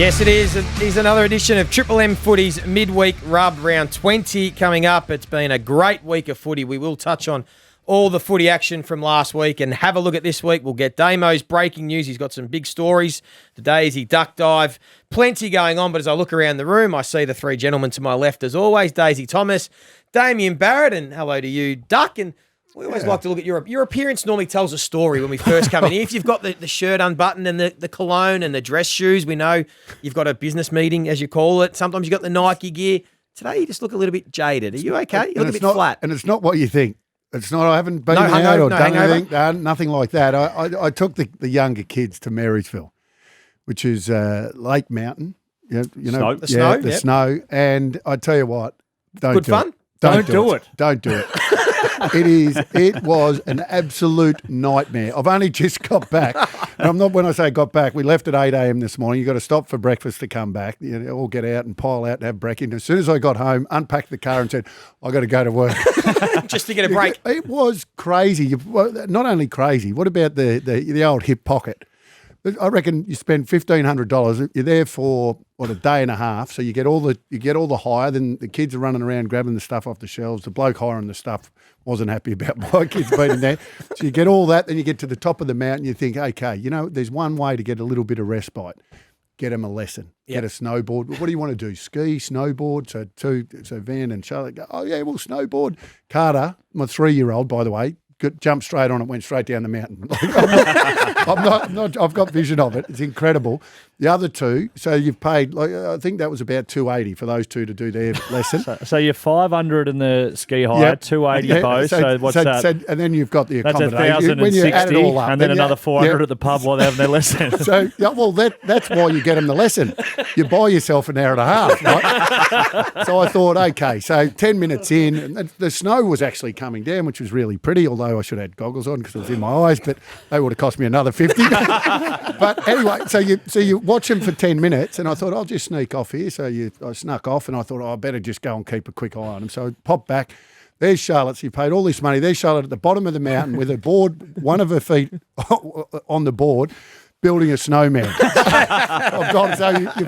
Yes, it is. It is another edition of Triple M Footy's Midweek Rub, round 20 coming up. It's been a great week of footy. We will touch on all the footy action from last week and have a look at this week. We'll get Damo's breaking news. He's got some big stories. The Daisy duck dive. Plenty going on, but as I look around the room, I see the three gentlemen to my left as always. Daisy Thomas, Damien Barrett, and hello to you, Duck. And we always like to look at your appearance normally tells a story when we first come in here. If you've got the shirt unbuttoned and the cologne and the dress shoes, we know you've got a business meeting, as you call it. Sometimes you've got the Nike gear. Today you just look a little bit jaded. Are you okay? You look a bit flat. And it's not what you think. It's not. I haven't been out or done anything. Nothing like that. I took the younger kids to Marysville, which is Lake Mountain. You know, the snow. And I tell you what, don't do it. Don't do it. Don't do it. It was an absolute nightmare. I've only just got back. And I'm not, when I say got back, we left at 8 a.m. this morning. You've got to stop for breakfast to come back. You know, all get out and pile out and have breakfast. As soon as I got home, unpacked the car and said, I've got to go to work. Just to get a break. It was crazy. Not only crazy, what about the old hip pocket? I reckon you spend $1,500. You're there for a day and a half. So you get all the hire. Then the kids are running around grabbing the stuff off the shelves. The bloke hiring the stuff wasn't happy about my kids being in there. So you get all that. Then you get to the top of the mountain. You think, okay, there's one way to get a little bit of respite. Get them a lesson. Yep. Get a snowboard. What do you want to do? Ski, snowboard. So Van and Charlotte go, oh yeah, we'll snowboard. Carter, my 3-year-old, by the way, jumped straight on it, went straight down the mountain. I've got vision of it. It's incredible. The other two, so you've paid, I think that was about $280 for those two to do their lesson. So you're $500 in the ski hire, $280 both. So what's that? And then you've got the accommodation. That's $1,060, and then another $400 at the pub while they're having their lesson. So, that's why you get them the lesson. You buy yourself an hour and a half, right? So I thought, okay, so 10 minutes in, and the snow was actually coming down, which was really pretty, although I should have had goggles on because it was in my eyes, but they would have cost me another $50. But anyway, so you watch them for 10 minutes, and I thought, I'll just sneak off here. So I snuck off, and I thought, I better just go and keep a quick eye on them. So I popped back. There's Charlotte. So you paid all this money. There's Charlotte at the bottom of the mountain with a board, one of her feet on the board, building a snowman.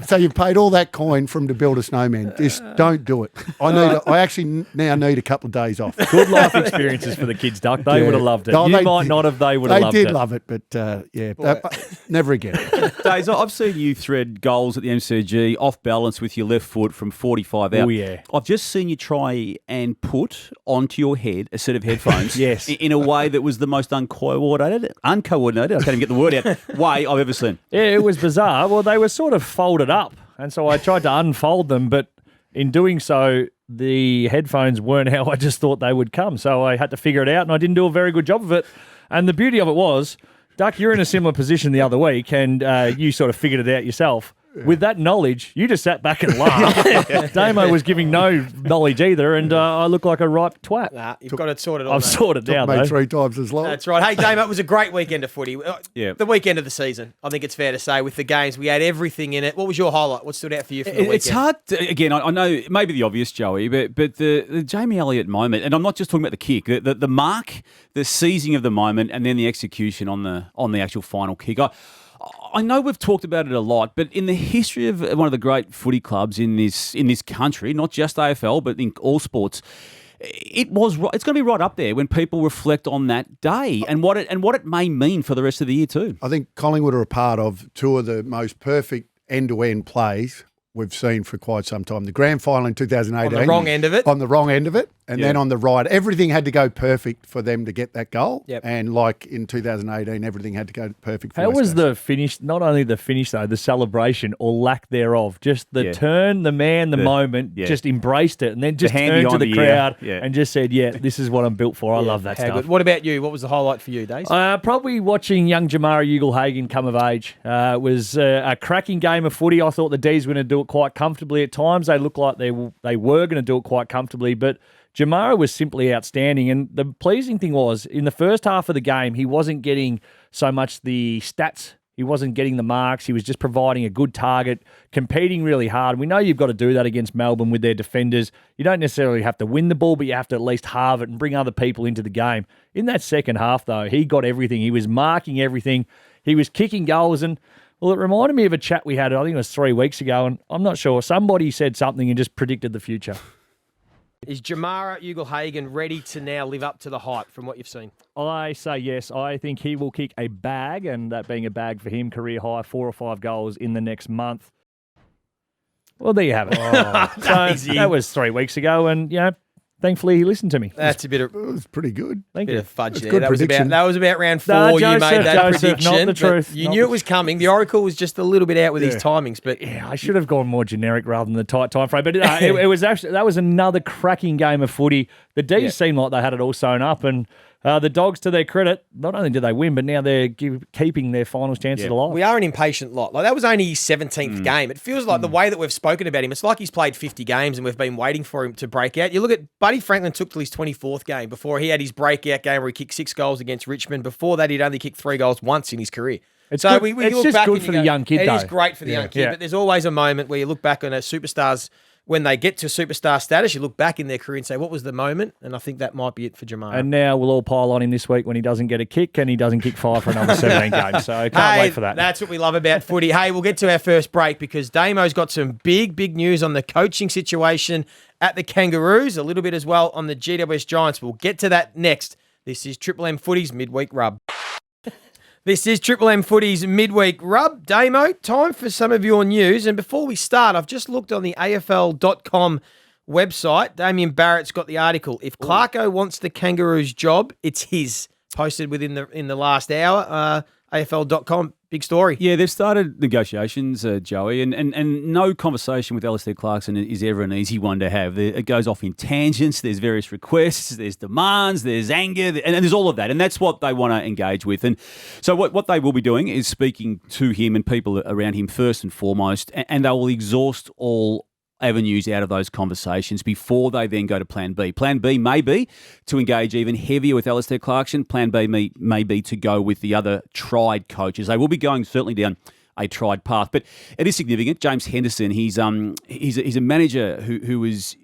So you paid all that coin for him to build a snowman. Just don't do it. I actually now need a couple of days off. Good life experiences for the kids, Duck. They would have loved it. No, you might not have. They would have loved it. They did love it, but never again. Days, I've seen you thread goals at the MCG off balance with your left foot from 45 out. Oh, yeah. I've just seen you try and put onto your head a set of headphones yes. in a way that was the most uncoordinated, I can't even get the word out, way I've ever seen. Yeah, it was bizarre. Well, they were sort of folded up, and so I tried to unfold them, but in doing so, the headphones weren't how I just thought they would come. So I had to figure it out, and I didn't do a very good job of it. And the beauty of it was, Duck, you're in a similar position the other week, and you sort of figured it out yourself. With that knowledge, you just sat back and laughed. Damo was giving no knowledge either, and I look like a ripe twat. Nah, you've got it sorted out. I've sorted out, though. 3 times as long. That's right. Hey, Damo, it was a great weekend of footy. The weekend of the season, I think it's fair to say, with the games. We had everything in it. What was your highlight? What stood out for you from the weekend? It's hard, again, I know maybe the obvious, Joey, but the Jamie Elliott moment, and I'm not just talking about the kick, the mark, the seizing of the moment, and then the execution on the actual final kick. I know we've talked about it a lot, but in the history of one of the great footy clubs in this country, not just AFL, but in all sports, it's going to be right up there when people reflect on that day and what it may mean for the rest of the year too. I think Collingwood are a part of 2 of the most perfect end-to-end plays we've seen for quite some time. The grand final in 2018. On the wrong end of it. On the wrong end of it. And then on the right. Everything had to go perfect for them to get that goal. Yep. And like in 2018, everything had to go perfect for How West was Coast. the finish, not only the finish though, the celebration or lack thereof, just the turn, the man, the moment, just embraced it and then just turned to the crowd and just said, this is what I'm built for. I love that stuff. Good. What about you? What was the highlight for you, Dees? Probably watching young Jamarra Ugle-Hagan come of age. It was a cracking game of footy. I thought the Dees were going to do it quite comfortably at times. They looked like they were going to do it quite comfortably, but Jamarra was simply outstanding. And the pleasing thing was, in the first half of the game, he wasn't getting so much the stats. He wasn't getting the marks. He was just providing a good target, competing really hard. We know you've got to do that against Melbourne with their defenders. You don't necessarily have to win the ball, but you have to at least halve it and bring other people into the game. In that second half, though, he got everything. He was marking everything. He was kicking goals. And Well, it reminded me of a chat we had, I think it was 3 weeks ago, and I'm not sure. Somebody said something and just predicted the future. Is Jamarra Ugle-Hagan ready to now live up to the hype from what you've seen? I say yes. I think he will kick a bag, and that being a bag for him, career high, 4 or 5 goals in the next month. Well, there you have it. So that was 3 weeks ago, and, thankfully he listened to me. That's a bit of... It was pretty good. Thank Bit you. of fudge there. good That prediction. was about round 4. No, you Joseph, made that prediction. not the but truth. You knew it was coming. The Oracle was just a little bit out with his timings, but Yeah, I should have gone more generic rather than the tight time frame. But it was actually that was another cracking game of footy. The Dees seemed like they had it all sewn up, and the Dogs, to their credit, not only did they win, but now they're keeping their finals chances alive. we are an impatient lot. Like, that was only his 17th game. It feels like the way that we've spoken about him, it's like he's played 50 games and we've been waiting for him to break out. You look at Buddy Franklin took till his 24th game before he had his breakout game where he kicked 6 goals against Richmond. Before that, he'd only kicked 3 goals once in his career. It's So good- we it's look just back good and for you the go, young kid, It is though. great for the young kid, Yeah. but there's always a moment where you look back on a superstar's, when they get to superstar status, you look back in their career and say, what was the moment? And I think that might be it for Jamarra. And now we'll all pile on him this week when he doesn't get a kick and he doesn't kick 5 for another 17 games. So can't wait for that. That's what we love about footy. Hey, we'll get to our first break because Damo's got some big news on the coaching situation at the Kangaroos, a little bit as well on the GWS Giants. We'll get to that next. This is Triple M Footy's Midweek Rub. This is Triple M Footy's Midweek Rub. Damo, time for some of your news. And before we start, I've just looked on the AFL.com website. Damien Barrett's got the article. If Clarko wants the Kangaroos job, it's his. Posted within the last hour. AFL.com, big story. Yeah, they've started negotiations, Joey, and no conversation with Alastair Clarkson is ever an easy one to have. It goes off in tangents. There's various requests, there's demands, there's anger, and there's all of that, and that's what they want to engage with. And so what they will be doing is speaking to him and people around him first and foremost, and they will exhaust all avenues out of those conversations before they then go to Plan B. Plan B may be to engage even heavier with Alastair Clarkson. Plan B may be to go with the other tried coaches. They will be going certainly down a tried path, but it is significant. James Henderson, he's a manager who is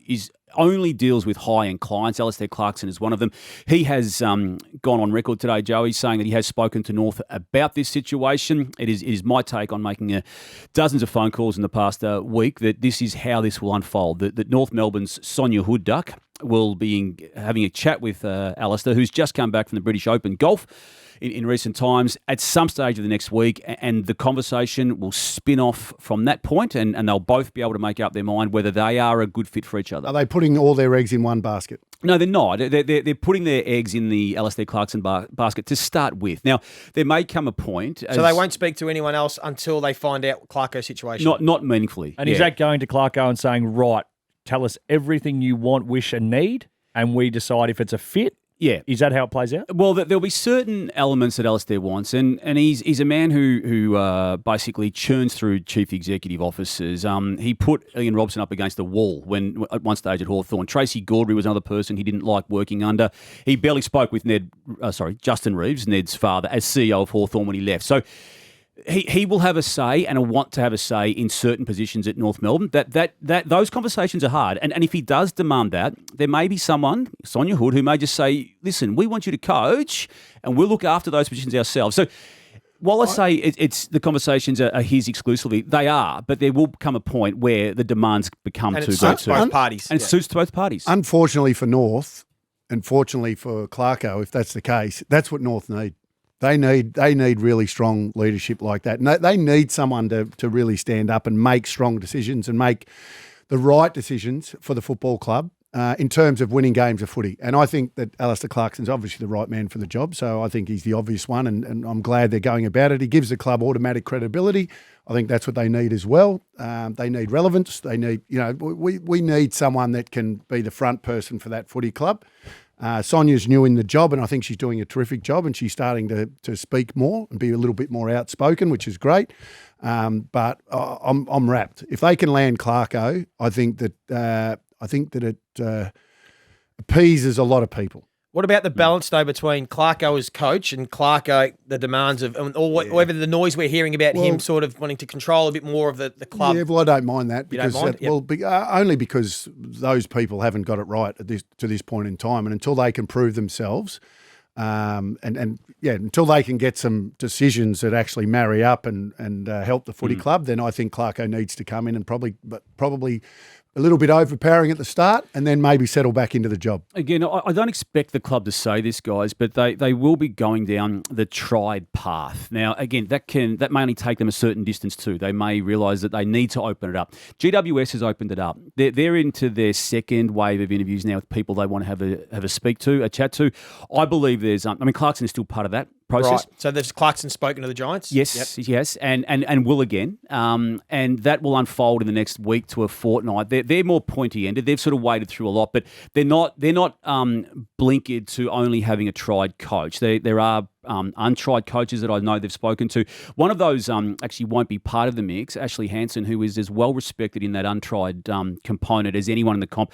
only deals with high-end clients. Alastair Clarkson is one of them. He has gone on record today, Joey, saying that he has spoken to North about this situation. It is my take on making dozens of phone calls in the past week that this is how this will unfold, that North Melbourne's Sonia Hood-Duck will be having a chat with Alastair, who's just come back from the British Open golf in recent times, at some stage of the next week, and the conversation will spin off from that point, and they'll both be able to make up their mind whether they are a good fit for each other. Are they putting all their eggs in one basket? No, they're not. They're putting their eggs in the Alastair Clarkson basket to start with. Now, there may come a point... So they won't speak to anyone else until they find out Clarko's situation? Not meaningfully. And is that going to Clarko and saying, right, tell us everything you want, wish and need, and we decide if it's a fit? Yeah. Is that how it plays out? Well, there'll be certain elements that Alastair wants, and he's a man who basically churns through chief executive officers. He put Ian Robson up against the wall when at one stage at Hawthorn. Tracy Gaudry was another person he didn't like working under. He barely spoke with Justin Reeves, Ned's father, as CEO of Hawthorn when he left. So he will have a say and will want to have a say in certain positions at North Melbourne. That those conversations are hard. And if he does demand that, there may be someone, Sonia Hood, who may just say, listen, we want you to coach and we'll look after those positions ourselves. So while I say it's the conversations are his exclusively, they are, but there will come a point where the demands become too great suits both parties. And it suits both parties. Unfortunately for North, and fortunately for Clarko, if that's the case, that's what North need. They need really strong leadership like that. And they need someone to really stand up and make strong decisions and make the right decisions for the football club in terms of winning games of footy. And I think that Alastair Clarkson's obviously the right man for the job, so I think he's the obvious one, and I'm glad they're going about it. He gives the club automatic credibility. I think that's what they need as well. They need relevance. They need, we need someone that can be the front person for that footy club. Sonia's new in the job, and I think she's doing a terrific job, and she's starting to speak more and be a little bit more outspoken, which is great. But I'm wrapped. If they can land Clarko, I think that it appeases a lot of people. What about the balance, though, between Clarko as coach and Clarko, the demands of, or whatever the noise we're hearing about him sort of wanting to control a bit more of the club? Yeah, well, I don't mind that because don't mind? only because those people haven't got it right to this point in time, and until they can prove themselves, Until they can get some decisions that actually marry up and help the footy club, then I think Clarko needs to come in and probably a little bit overpowering at the start and then maybe settle back into the job. Again, I don't expect the club to say this, guys, but they will be going down the tried path. Now, again, that may only take them a certain distance too. They may realise that they need to open it up. GWS has opened it up. They're into their second wave of interviews now with people they want to have a chat to. I believe there's, Clarkson is still part of that process. Right. So there's Clarkson spoken to the Giants? Yes, yes, and will again. And that will unfold in the next week to a fortnight. They're more pointy-ended. They've sort of waded through a lot, but they're not blinkered to only having a tried coach. There are untried coaches that I know they've spoken to. One of those actually won't be part of the mix, Ashley Hansen, who is as well respected in that untried component as anyone in the comp.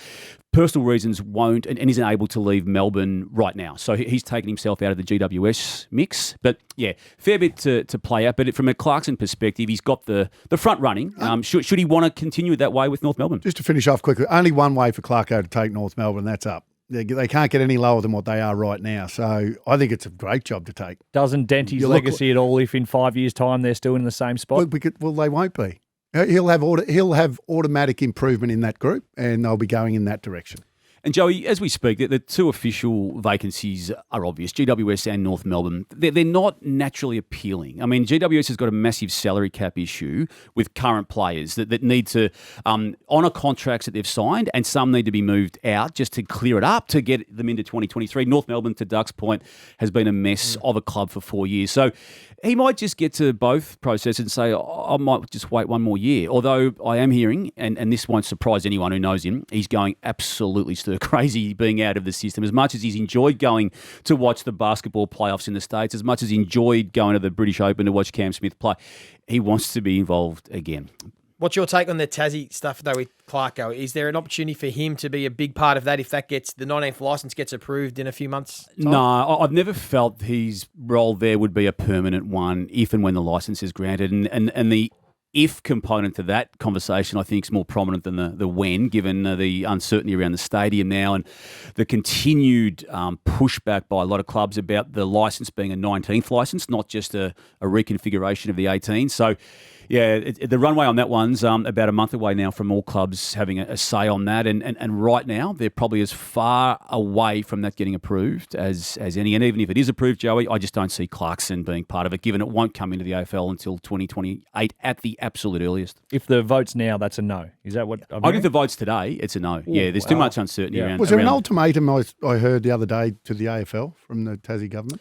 Personal reasons won't and isn't able to leave Melbourne right now. So he's taken himself out of the GWS mix. But yeah, fair bit to play out. But from a Clarkson perspective, he's got the front running. Should he want to continue that way with North Melbourne? Just to finish off quickly, only one way for Clarko to take North Melbourne, that's up. They can't get any lower than what they are right now. So I think it's a great job to take. Doesn't dent his legacy at all if in 5 years' time they're still in the same spot? Well, they won't be. He'll have automatic improvement in that group, and they'll be going in that direction. And Joey, as we speak, the two official vacancies are obvious, GWS and North Melbourne. They're not naturally appealing. I mean, GWS has got a massive salary cap issue with current players that need to honour contracts that they've signed, and some need to be moved out just to clear it up to get them into 2023. North Melbourne, to Duck's point, has been a mess of a club for 4 years. So he might just get to both processes and say, I might just wait one more year. Although I am hearing, and this won't surprise anyone who knows him, he's going absolutely stir crazy being out of the system. As much as he's enjoyed going to watch the basketball playoffs in the States, as much as he enjoyed going to the British Open to watch Cam Smith play, he wants to be involved again. What's your take on the Tassie stuff, though, with Clarko? Is there an opportunity for him to be a big part of that if that the 19th licence gets approved in a few months' time? No, I've never felt his role there would be a permanent one if and when the licence is granted. And the if component to that conversation, I think, is more prominent than the when, given the uncertainty around the stadium now and the continued pushback by a lot of clubs about the licence being a 19th licence, not just a reconfiguration of the 18. So, yeah, the runway on that one's about a month away now from all clubs having a say on that. And right now, they're probably as far away from that getting approved as any. And even if it is approved, Joey, I just don't see Clarkson being part of it, given it won't come into the AFL until 2028 at the absolute earliest. If the vote's now, that's a no. Is that what I'm I hearing? think the vote's today, it's a no. Yeah, there's too much uncertainty around. Was there an ultimatum I heard the other day to the AFL from the Tassie government?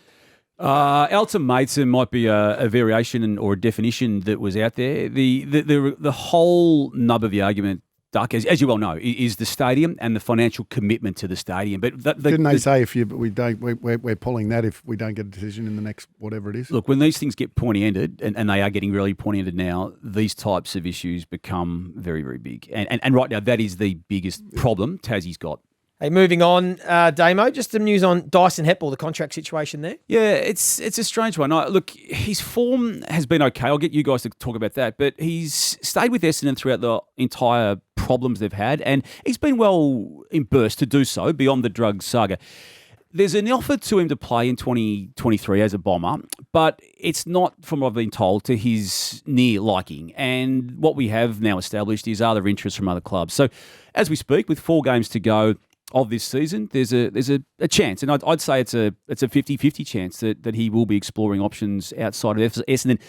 Ultimatum might be a variation or a definition that was out there. The whole nub of the argument, Duck, as you well know, is the stadium and the financial commitment to the stadium. But didn't they say we're pulling that if we don't get a decision in the next whatever it is? Look, when these things get pointy-ended, and they are getting really pointy-ended now, these types of issues become very, very big. And right now, that is the biggest problem Tassie's got. Hey, moving on, Damo, just some news on Dyson Heppell, the contract situation there. Yeah, it's a strange one. Look, his form has been okay. I'll get you guys to talk about that. But he's stayed with Essendon throughout the entire problems they've had, and he's been well immersed to do so beyond the drug saga. There's an offer to him to play in 2023 as a bomber, but it's not, from what I've been told, to his near liking. And what we have now established is other interests from other clubs. So as we speak, with 4 games to go of this season, there's a chance, and I'd say it's a 50-50 chance that he will be exploring options outside of Essendon,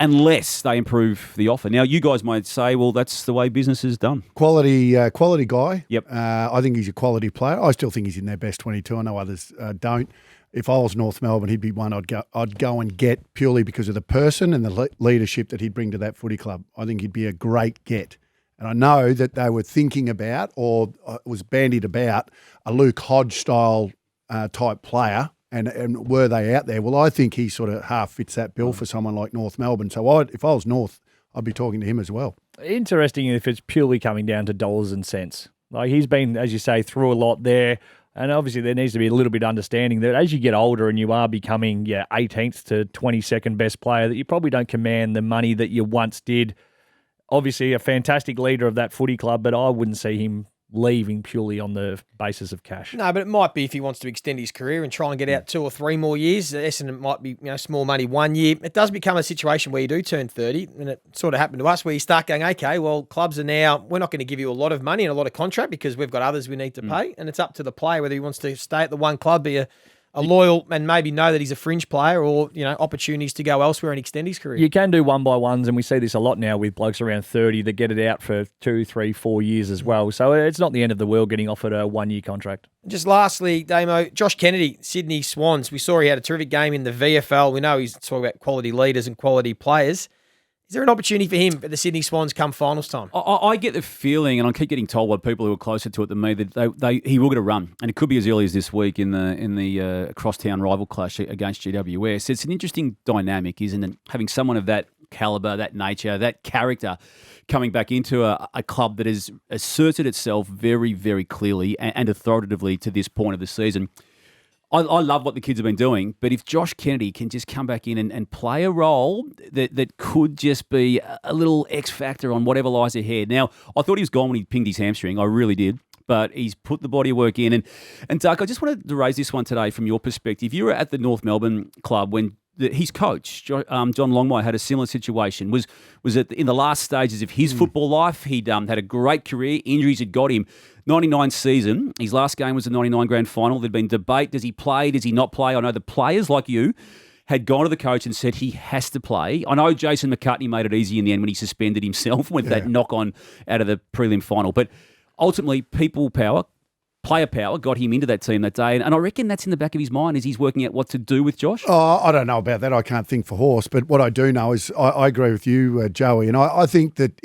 unless they improve the offer. Now, you guys might say, well, that's the way business is done. Quality guy. Yep. I think he's a quality player. I still think he's in their best 22. I know others don't. If I was North Melbourne, he'd be one I'd go and get purely because of the person and the leadership that he'd bring to that footy club. I think he'd be a great get. And I know that they were thinking about, or was bandied about, a Luke Hodge-style type player, and were they out there? Well, I think he sort of half fits that bill for someone like North Melbourne. So if I was North, I'd be talking to him as well. Interesting if it's purely coming down to dollars and cents. Like, he's been, as you say, through a lot there. And obviously there needs to be a little bit of understanding that as you get older and you are becoming 18th to 22nd best player, that you probably don't command the money that you once did. Obviously a fantastic leader of that footy club, but I wouldn't see him leaving purely on the basis of cash. No, but it might be if he wants to extend his career and try and get out 2 or 3 more years. Essendon might be, small money 1 year. It does become a situation where you do turn 30, and it sort of happened to us where you start going, okay, well, clubs are now, we're not going to give you a lot of money and a lot of contract because we've got others we need to pay, and it's up to the player whether he wants to stay at the one club, be a loyal and maybe know that he's a fringe player or, opportunities to go elsewhere and extend his career. You can do 1-by-1s, and we see this a lot now with blokes around 30 that get it out for 2, 3, 4 years as well. So it's not the end of the world getting offered a 1-year contract. Just lastly, Damo, Josh Kennedy, Sydney Swans. We saw he had a terrific game in the VFL. We know he's talking about quality leaders and quality players. Is there an opportunity for him at the Sydney Swans come finals time? I get the feeling, and I keep getting told by people who are closer to it than me, that he will get a run, and it could be as early as this week in the crosstown rival clash against GWS. It's an interesting dynamic, isn't it? Having someone of that calibre, that nature, that character coming back into a club that has asserted itself very, very clearly and authoritatively to this point of the season. I love what the kids have been doing, but if Josh Kennedy can just come back in and play a role that could just be a little X factor on whatever lies ahead. Now, I thought he was gone when he pinged his hamstring. I really did. But he's put the body of work in. And Doug, I just wanted to raise this one today from your perspective. You were at the North Melbourne club when his coach, John Longmire, had a similar situation. Was in the last stages of his football life. He'd had a great career. Injuries had got him. 99 season. His last game was the 99 grand final. There'd been debate. Does he play? Does he not play? I know the players like you had gone to the coach and said he has to play. I know Jason McCartney made it easy in the end when he suspended himself with that knock on out of the prelim final. But ultimately, people power, player power got him into that team that day. And I reckon that's in the back of his mind as he's working out what to do with Josh. Oh, I don't know about that. I can't think for horse. But what I do know is I agree with you, Joey. And I think that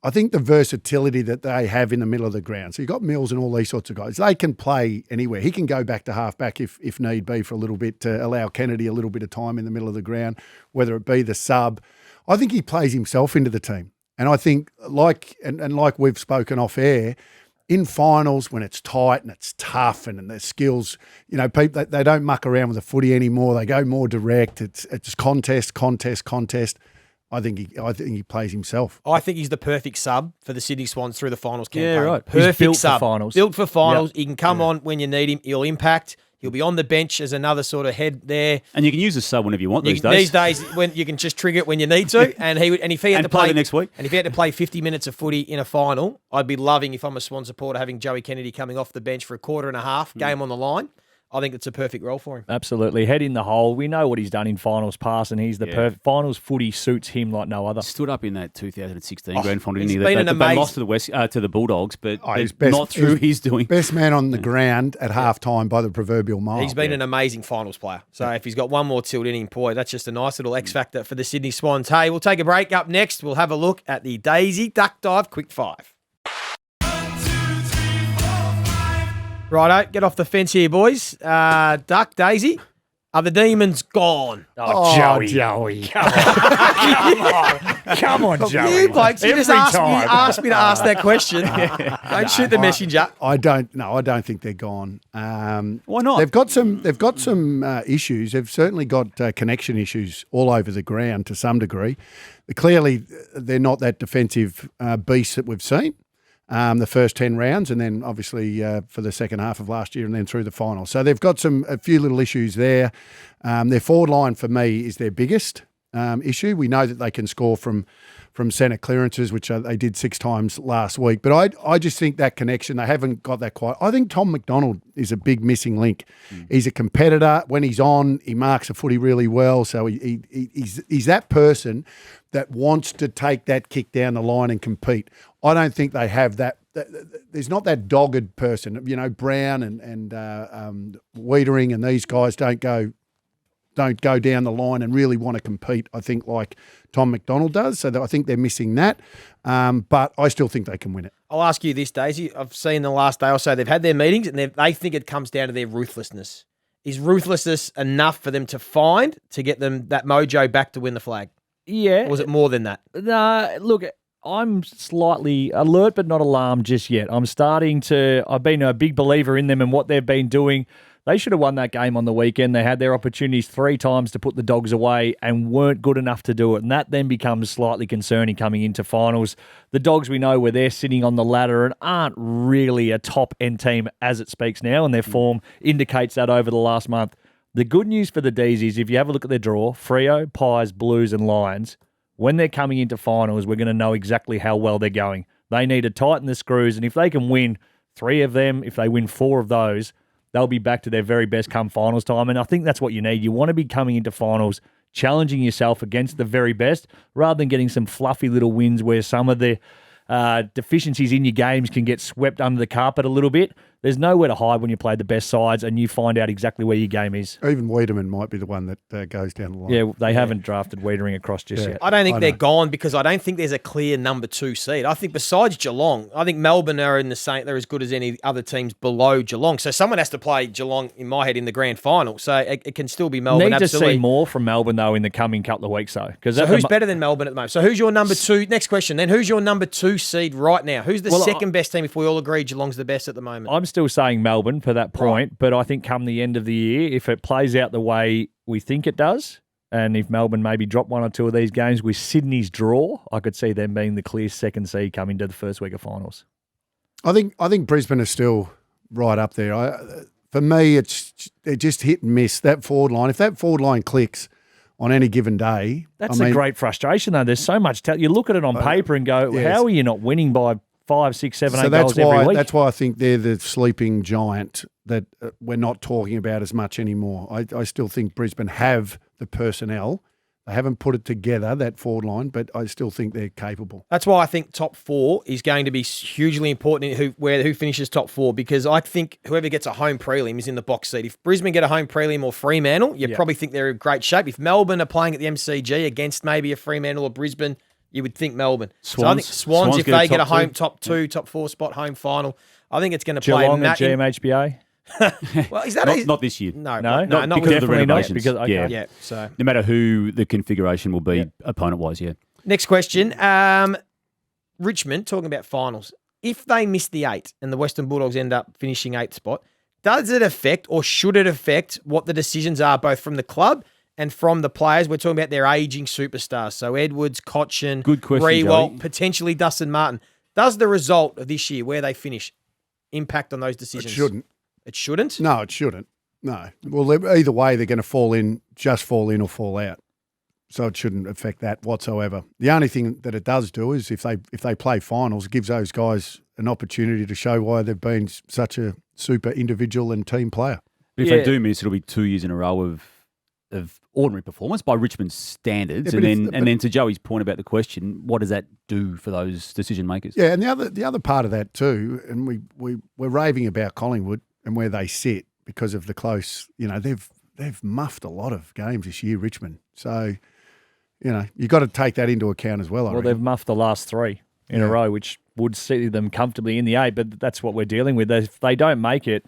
I think the versatility that they have in the middle of the ground. So you've got Mills and all these sorts of guys. They can play anywhere. He can go back to halfback if need be for a little bit to allow Kennedy a little bit of time in the middle of the ground, whether it be the sub. I think he plays himself into the team. And I think, like we've spoken off air, in finals when it's tight and it's tough and their skills, people they don't muck around with the footy anymore. They go more direct. It's contest. I think he plays himself. I think he's the perfect sub for the Sydney Swans through the finals campaign. Yeah, right. Perfect he's built sub. For finals. Built for finals. Yep. He can come on when you need him. He'll impact. He'll be on the bench as another sort of head there. And you can use a sub whenever you want these days. These days, when you can just trigger it when you need to. And if he had to play the next week, and if he had to play 50 minutes of footy in a final, I'd be loving, if I'm a Swan supporter, having Joey Kennedy coming off the bench for a quarter and a half, game on the line. I think it's a perfect role for him. Absolutely. Head in the hole. We know what he's done in finals past, and he's the perfect. Finals footy suits him like no other. Stood up in that 2016 grand final, didn't he? They lost to the Bulldogs, but not through his doing. Best man on the ground at halftime by the proverbial mile. He's been an amazing finals player. So if he's got one more tilt in him, boy, that's just a nice little X factor for the Sydney Swans. Hey, we'll take a break. Up next, we'll have a look at the Daisy Duck Dive Quick Five. Righto, get off the fence here, boys. Duck, Daisy, are the demons gone? Oh, Joey. Come on, Joey. You blokes, you just asked me to ask that question. Don't shoot the messenger. I don't think they're gone. Why not? They've got some issues. They've certainly got connection issues all over the ground to some degree. Clearly, they're not that defensive beast that we've seen. The first 10 rounds, and then obviously for the second half of last year and then through the final. So they've got a few little issues there. Their forward line for me is their biggest issue. We know that they can score from centre clearances, which they did 6 times last week. But I just think that connection, they haven't got that quite. I think Tom McDonald is a big missing link. He's a competitor. When he's on, he marks a footy really well. So he's that person that wants to take that kick down the line and compete. I don't think they have that. There's not that dogged person. Brown and Wiedering and these guys don't go down the line and really want to compete, I think, like Tom McDonald does. So I think they're missing that. But I still think they can win it. I'll ask you this, Daisy. I've seen the last day or so, they've had their meetings and they think it comes down to their ruthlessness. Is ruthlessness enough for them to get them that mojo back to win the flag? Yeah. Or was it more than that? Look, I'm slightly alert but not alarmed just yet. I've been a big believer in them and what they've been doing. They should have won that game on the weekend. They had their opportunities 3 times to put the Dogs away and weren't good enough to do it. And that then becomes slightly concerning coming into finals. The Dogs, we know, where they're sitting on the ladder and aren't really a top-end team as it speaks now, and their form indicates that over the last month. The good news for the Dees is if you have a look at their draw, Freo, Pies, Blues and Lions, when they're coming into finals, we're going to know exactly how well they're going. They need to tighten the screws, and if they can win 3 of them, if they win 4 of those, they'll be back to their very best come finals time. And I think that's what you need. You want to be coming into finals, challenging yourself against the very best, rather than getting some fluffy little wins where some of the deficiencies in your games can get swept under the carpet a little bit. There's nowhere to hide when you play the best sides and you find out exactly where your game is. Even Wiedemann might be the one that goes down the line. Yeah, they haven't drafted Wiedering across just yet. I don't think they're gone because I don't think there's a clear number 2 seed. I think besides Geelong, I think Melbourne are in the same. They're as good as any other teams below Geelong. So someone has to play Geelong, in my head, in the grand final. So it can still be Melbourne. Need absolutely. to see more from Melbourne, though, in the coming couple of weeks, though. So who's better than Melbourne at the moment? So who's your number 2? Next question then. Who's your number 2 seed right now? Who's the second best team if we all agree Geelong's the best at the moment? I'm still saying Melbourne for that point, but I think come the end of the year, if it plays out the way we think it does, and if Melbourne maybe drop 1 or 2 of these games with Sydney's draw, I could see them being the clear second seed coming to the first week of finals. I think Brisbane is still right up there. For me, it's just hit and miss, that forward line. If that forward line clicks on any given day... That's a great frustration, though. There's so much talent. You look at it on paper and go, how are you not winning by 5, 6, 7, 8 goals every week? That's why I think they're the sleeping giant that we're not talking about as much anymore. I still think Brisbane have the personnel. They haven't put it together, that forward line, but I still think they're capable. That's why I think top 4 is going to be hugely important in who finishes top 4, because I think whoever gets a home prelim is in the box seat. If Brisbane get a home prelim or Fremantle, you probably think they're in great shape. If Melbourne are playing at the MCG against maybe a Fremantle or Brisbane, you would think Melbourne. Swans. So I think Swans if they get a home top 2, top 4 spot home final, I think it's going to play Geelong at GMHBA. Well, is that not this year? No, not not because of the definitely not. renovations. Because, yeah. So no matter who the configuration will be, opponent-wise, Next question. Richmond, talking about finals. If they miss the 8 and the Western Bulldogs end up finishing 8th spot, does it affect or should it affect what the decisions are both from the club and from the players? We're talking about their ageing superstars. So Edwards, Cotchin, Good question, Rewalt, Joey. potentially Dustin Martin. Does the result of this year, where they finish, impact on those decisions? It shouldn't. It shouldn't? No, it shouldn't. No. Well, either way, they're going to fall in or fall out. So it shouldn't affect that whatsoever. The only thing that it does do is if they play finals, it gives those guys an opportunity to show why they've been such a super individual and team player. If they do miss, it'll be 2 years in a row of ordinary performance by Richmond's standards. Yeah, and then to Joey's point about the question, what does that do for those decision makers? Yeah, and the other part of that too, and we're raving about Collingwood and where they sit because of the close, they've muffed a lot of games this year, Richmond. So, you've got to take that into account as well. Well, they've muffed the last 3 in a row, which would see them comfortably in the 8, but that's what we're dealing with. If they don't make it,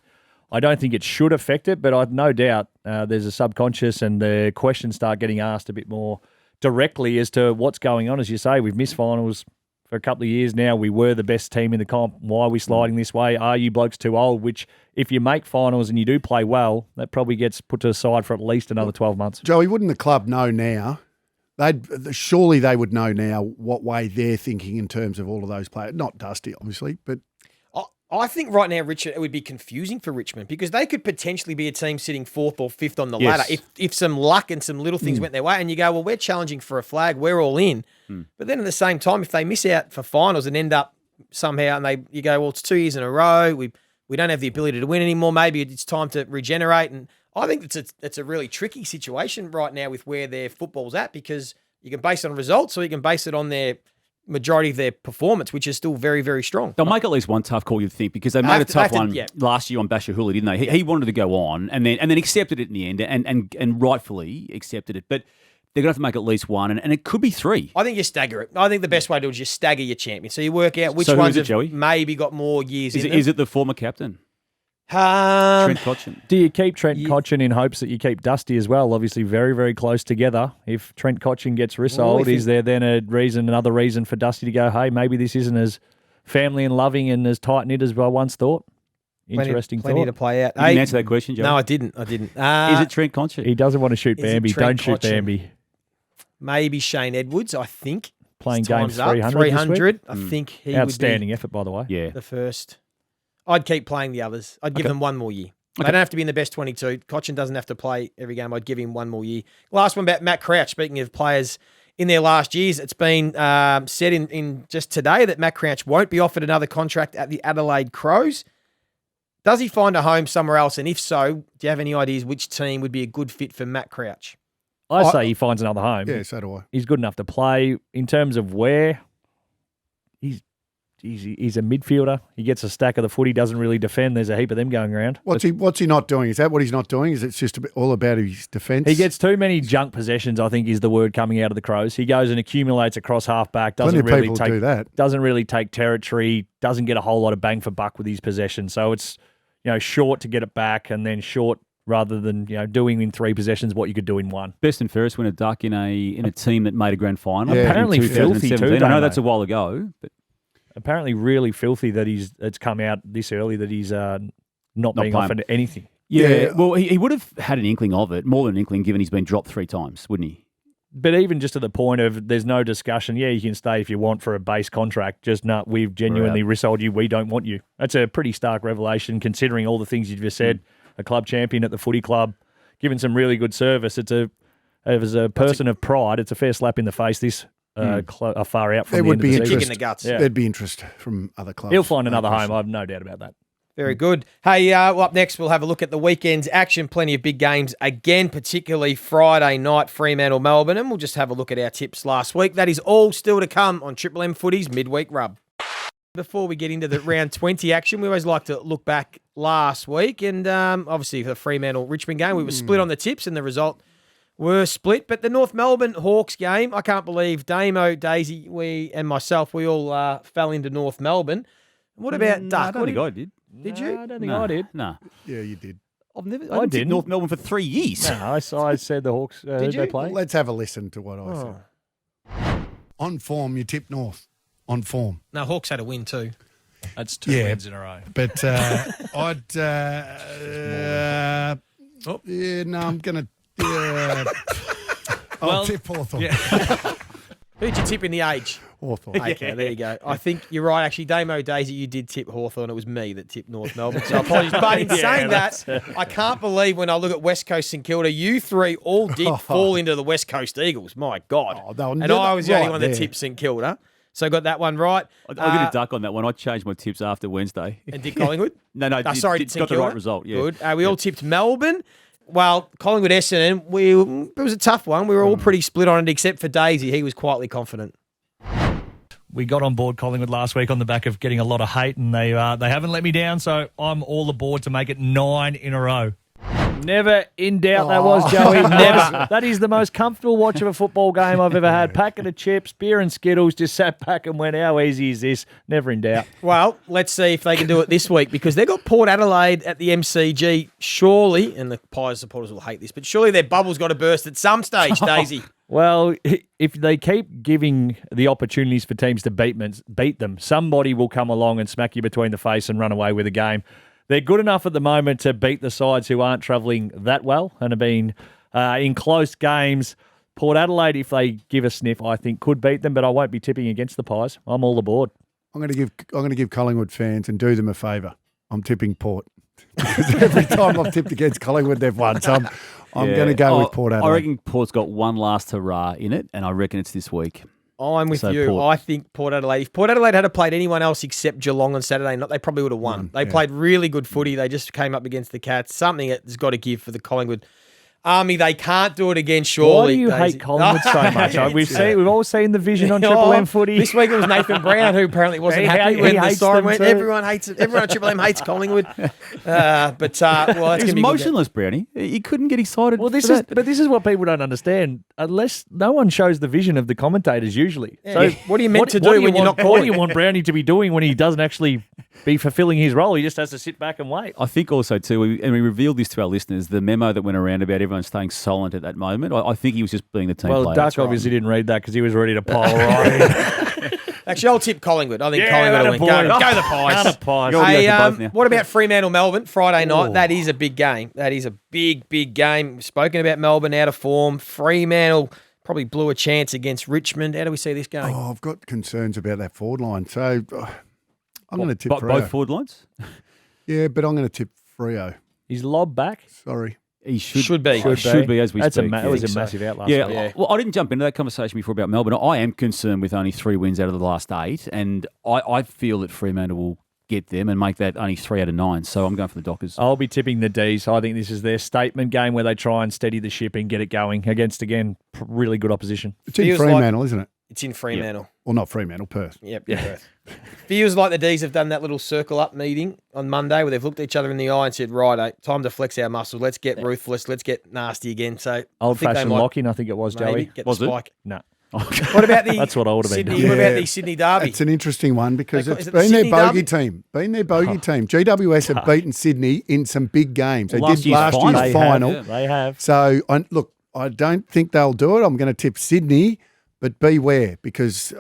I don't think it should affect it, but I've no doubt there's a subconscious and the questions start getting asked a bit more directly as to what's going on. As you say, we've missed finals for a couple of years now. We were the best team in the comp. Why are we sliding this way? Are you blokes too old? Which, if you make finals and you do play well, that probably gets put to the side for at least another 12 months. Joey, wouldn't the club know now? Surely they would know now what way they're thinking in terms of all of those players. Not Dusty, obviously, but... I think right now, Richard, it would be confusing for Richmond because they could potentially be a team sitting 4th or 5th on the ladder if some luck and some little things went their way and you go, well, we're challenging for a flag, we're all in. But then at the same time, if they miss out for finals and end up somehow and you go, well, it's 2 years in a row, we don't have the ability to win anymore, maybe it's time to regenerate. And I think it's a really tricky situation right now with where their football's at because you can base it on results or you can base it on their majority of their performance, which is still very, very strong. They'll make at least one tough call, you'd think, because they made a tough one last year on Bashahula, didn't they? He wanted to go on and then accepted it in the end and rightfully accepted it. But they're going to have to make at least one, and it could be 3. I think you stagger it. I think the best way to do it is just stagger your champions. So you work out which ones have maybe got more years in them. Is it the former captain? Trent Cotchin. Do you keep Trent Cotchin in hopes that you keep Dusty as well? Obviously, very, very close together. If Trent Cotchin gets rissoled, is there then another reason for Dusty to go, hey, maybe this isn't as family and loving and as tight-knit as I once thought? Interesting Plenty thought. to play out. You didn't answer that question, Joe. No, I didn't. Is it Trent Conchett? He doesn't want to shoot Is it Bambi. Trent Don't shoot Cotchin? Bambi. Maybe Shane Edwards, I think. Playing His games time's up. 300 300. I think he Outstanding effort, by the way. Yeah. would be the first. I'd keep playing the others. I'd give them one more year. They don't have to be in the best 22. Cochin doesn't have to play every game. I'd give him one more year. Last one about Matt Crouch. Speaking of players in their last years, it's been said in just today that Matt Crouch won't be offered another contract at the Adelaide Crows. Does he find a home somewhere else? And if so, do you have any ideas which team would be a good fit for Matt Crouch? I say he finds another home. Yeah, so do I. He's good enough to play. In terms of where, he's a midfielder. He gets a stack of the footy, doesn't really defend. There's a heap of them going around. What's he not doing? Is that what he's not doing? Is it just all about his defence? He gets too many junk possessions, I think, is the word coming out of the Crows. He goes and accumulates across halfback, Plenty of people do that. Doesn't really take territory, doesn't get a whole lot of bang for buck with his possession. So it's short to get it back and then short rather than doing in 3 possessions what you could do in 1. Best and fairest win a duck in a team that made a grand final. Yeah. Apparently in filthy too, 2017. I know Damo. that's a while ago, but Apparently really filthy that it's come out this early that he's not being playing. offered anything. yeah. Well, he would have had an inkling of it, more than an inkling, given he's been dropped 3 times, wouldn't he? But even just to the point of there's no discussion, you can stay if you want for a base contract, just not, we've genuinely resold you, we don't want you. That's a pretty stark revelation considering all the things you just said. A club champion at the footy club, given some really good service. As a person of pride, it's a fair slap in the face this far out from There the would end be of the interest. season. Kick in the guts. Yeah. There'd be interest from other clubs. He'll find another No home, question. I've no doubt about that. Very good. Hey, up next, we'll have a look at the weekend's action. Plenty of big games again, particularly Friday night, Fremantle, Melbourne, and we'll just have a look at our tips last week. That is all still to come on Triple M Footy's Midweek Rub. Before we get into the round 20 action, we always like to look back last week, and obviously for the Fremantle-Richmond game, we were split on the tips, and the result were split. But the North Melbourne Hawks game, I can't believe Damo, Daisy, and myself, we all fell into North Melbourne. What about Duck? I don't think I did. Did you? I don't think I did. No. Yeah, you did. I didn't didn't. tip North Melbourne for 3 years. No, I said the Hawks. Did you? they play? Let's have a listen to what I said. On form, you tip North. On form. No, Hawks had a win too. That's 2 wins in a row. But I'd... I'm going to... I'll tip Hawthorn. Who'd you tip in the age? Hawthorn. Okay, there you go. I think you're right. Actually, Damo, Daisy, you did tip Hawthorn. It was me that tipped North Melbourne. So apologies. But in saying that, I can't believe when I look at West Coast St Kilda, you 3 all did fall into the West Coast Eagles. My God. And I was the only right one that there. tipped St Kilda. So I got that one right. I got a duck on that one. I changed my tips after Wednesday. And did Collingwood? No, Oh, sorry, did St got the Kilda? right result. Yeah. Good. We all tipped Melbourne. Well, Collingwood, Essendon, it was a tough one. We were all pretty split on it, except for Daisy. He was quietly confident. We got on board Collingwood last week on the back of getting a lot of hate, and they haven't let me down, so I'm all aboard to make it 9 in a row. Never in doubt that was, Joey. Never. That is the most comfortable watch of a football game I've ever had. Packet of chips, beer and Skittles, just sat back and went, how easy is this? Never in doubt. Well, let's see if they can do it this week because they've got Port Adelaide at the MCG. Surely, and the Pies supporters will hate this, but surely their bubble's got to burst at some stage, Daisy. Well, if they keep giving the opportunities for teams to beat them, somebody will come along and smack you between the face and run away with a game. They're good enough at the moment to beat the sides who aren't travelling that well and have been in close games. Port Adelaide, if they give a sniff, I think could beat them, but I won't be tipping against the Pies. I'm all aboard. I'm going to give Collingwood fans and do them a favour. I'm tipping Port because every time I've tipped against Collingwood, they've won. So I'm going to go with Port Adelaide. I reckon Port's got one last hurrah in it, and I reckon it's this week. I'm with So you. Port. I think Port Adelaide. If Port Adelaide had played anyone else except Geelong on Saturday night, they probably would have won. They played really good footy. They just came up against the Cats. Something that's got to give for the Collingwood Army. They can't do it again, surely. Why do you Daisy. hate Collingwood so much? We've all seen the vision on Triple M Footy. This week it was Nathan Brown who apparently wasn't happy he when the hates siren them went. too. Everyone hates it. Everyone at Triple M hates Collingwood. Well, that's He going was to be good. motionless, Brownie. He couldn't get excited. Well, this for is that. but this is what people don't understand. Unless no one shows the vision of the commentators usually. So What are you meant to do what when you're not What calling? do you want Brownie to be doing when he doesn't actually be fulfilling his role? He just has to sit back and wait. I think also too, we revealed this to our listeners, the memo that went around about everyone staying silent at that moment. I think he was just being the team Well, player. Duck obviously didn't read that because he was ready to pile right in. Actually, I'll tip Collingwood. I think Yeah, Collingwood will win. atta boy. Go the Pies. Atta Pies. You're Hey, going for both now. what about Fremantle-Melbourne Friday night? Ooh. That is a big game. That is a big, big game. We've spoken about Melbourne out of form. Fremantle probably blew a chance against Richmond. How do we see this going? Oh, I've got concerns about that forward line. So I'm going to tip Freo. Both forward lines? Yeah, but I'm going to tip Freo. He's lobbed back. Sorry. He Should be. Should be as we That's speak. that was a massive out last Yeah, week. well, I didn't jump into that conversation before about Melbourne. I am concerned with only 3 wins out of the last 8, and I feel that Fremantle will get them and make that only 3 out of 9. So I'm going for the Dockers. I'll be tipping the Dees. I think this is their statement game where they try and steady the ship and get it going against, again, really good opposition. It's in Feels Fremantle, isn't it? It's in Fremantle. Well, not Fremantle, Perth. Yep. Perth. Feels like the D's have done that little circle up meeting on Monday where they've looked each other in the eye and said, right, time to flex our muscles. Let's get ruthless. Let's get nasty again. So I think they Old-fashioned might locking, I think it was, maybe Joey. get Was the it? spike. No. What about the That's what I would have been Sydney? doing. What about Yeah. the Sydney Derby? It's an interesting one because Is it's it the been their Sydney bogey Derby? team. Been their bogey team. GWS have beaten Sydney in some big games. They Last did year's last final. year's They have, final. yeah. They have. So, look, I don't think they'll do it. I'm going to tip Sydney, but beware because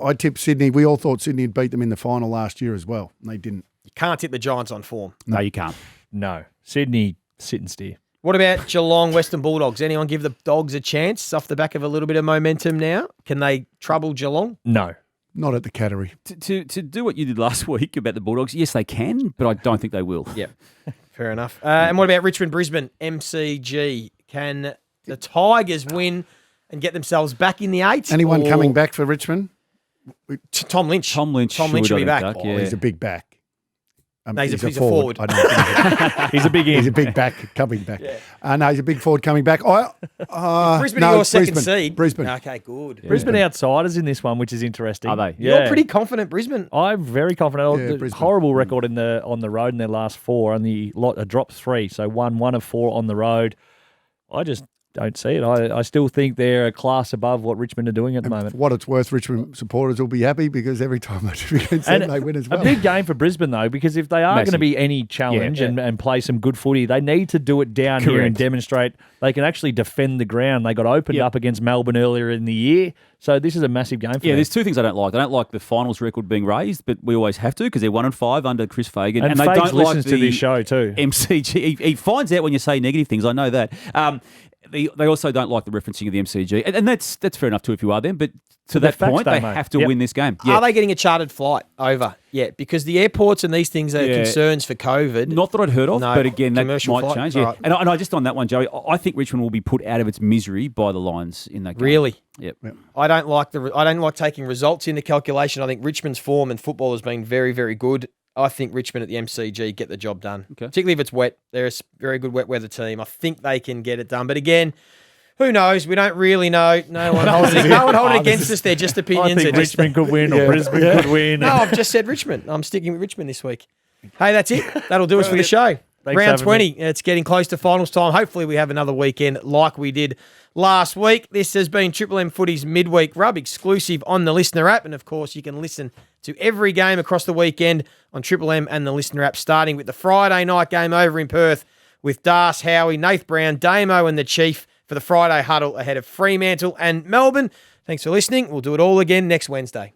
I tipped Sydney. We all thought Sydney had beat them in the final last year as well, and they didn't. You can't tip the Giants on form. No, you can't. No. Sydney, sit and steer. What about Geelong, Western Bulldogs? Anyone give the Dogs a chance off the back of a little bit of momentum now? Can they trouble Geelong? No. Not at the Cattery. To do what you did last week about the Bulldogs, yes, they can, but I don't think they will. Yep. Fair enough. And what about Richmond, Brisbane, MCG? Can the Tigers win and get themselves back in the 8? Anyone Or coming back for Richmond? Tom Lynch. Tom Lynch will should, be I back. think, Oh, yeah. he's a big back. No, he's a forward. I don't think He's a big he's a in. big back coming back. No, he's a big forward coming back. Brisbane no, are your second Brisbane. seed. Brisbane. Okay, good. Brisbane outsiders in this one, which is interesting. Are they? Yeah. You're pretty confident, Brisbane. I'm very confident. Yeah, The Brisbane. horrible record on the road in their last 4, and the lot dropped 3, so one of 4 on the road. I just don't see it. I still think they're a class above what Richmond are doing at the moment. For what it's worth, Richmond supporters will be happy because every time they do against them, they win as well. A big game for Brisbane, though, because if they are going to Massive. be any challenge Yeah. And play some good footy, they need to do it down here and Correct. demonstrate they can actually defend the ground. They got opened Yep. up against Melbourne earlier in the year, so this is a massive game for Yeah, them. there's 2 things I don't like. I don't like the finals record being raised, but we always have to because they're 1-5 under Chris Fagan, And they Fags don't listens like to the this show too. MCG. He finds out when you say negative things. I know that. They also don't like the referencing of the MCG, and that's fair enough too if you are them. But to they're that facts point, though, they mate. have to Yep. win this game. Are they getting a chartered flight over? Yeah, because the airports and these things are Yeah. concerns for COVID. Not that I'd heard of, No, but again, that commercial might flight. change. All Yeah, right. and I just on that one, Joey, I think Richmond will be put out of its misery by the Lions in that game. Really? Yep. I don't like taking results into calculation. I think Richmond's form and football has been very, very good. I think Richmond at the MCG get the job done. Okay. Particularly if it's wet. They're a very good wet weather team. I think they can get it done. But again, who knows? We don't really know. No one holds it against us. They're just I opinions. think They're just- Richmond could win or Brisbane could win. No, I've just said Richmond. I'm sticking with Richmond this week. Hey, that's it. That'll do us for the show. Thanks Round for having 20. It's getting close to finals time. Hopefully we have another weekend like we did last week. This has been Triple M Footy's Midweek Rub, exclusive on the Listener app. And, of course, you can listen to every game across the weekend on Triple M and the Listener app, starting with the Friday night game over in Perth with Darce, Howie, Nath Brown, Damo and the Chief for the Friday huddle ahead of Fremantle and Melbourne. Thanks for listening. We'll do it all again next Wednesday.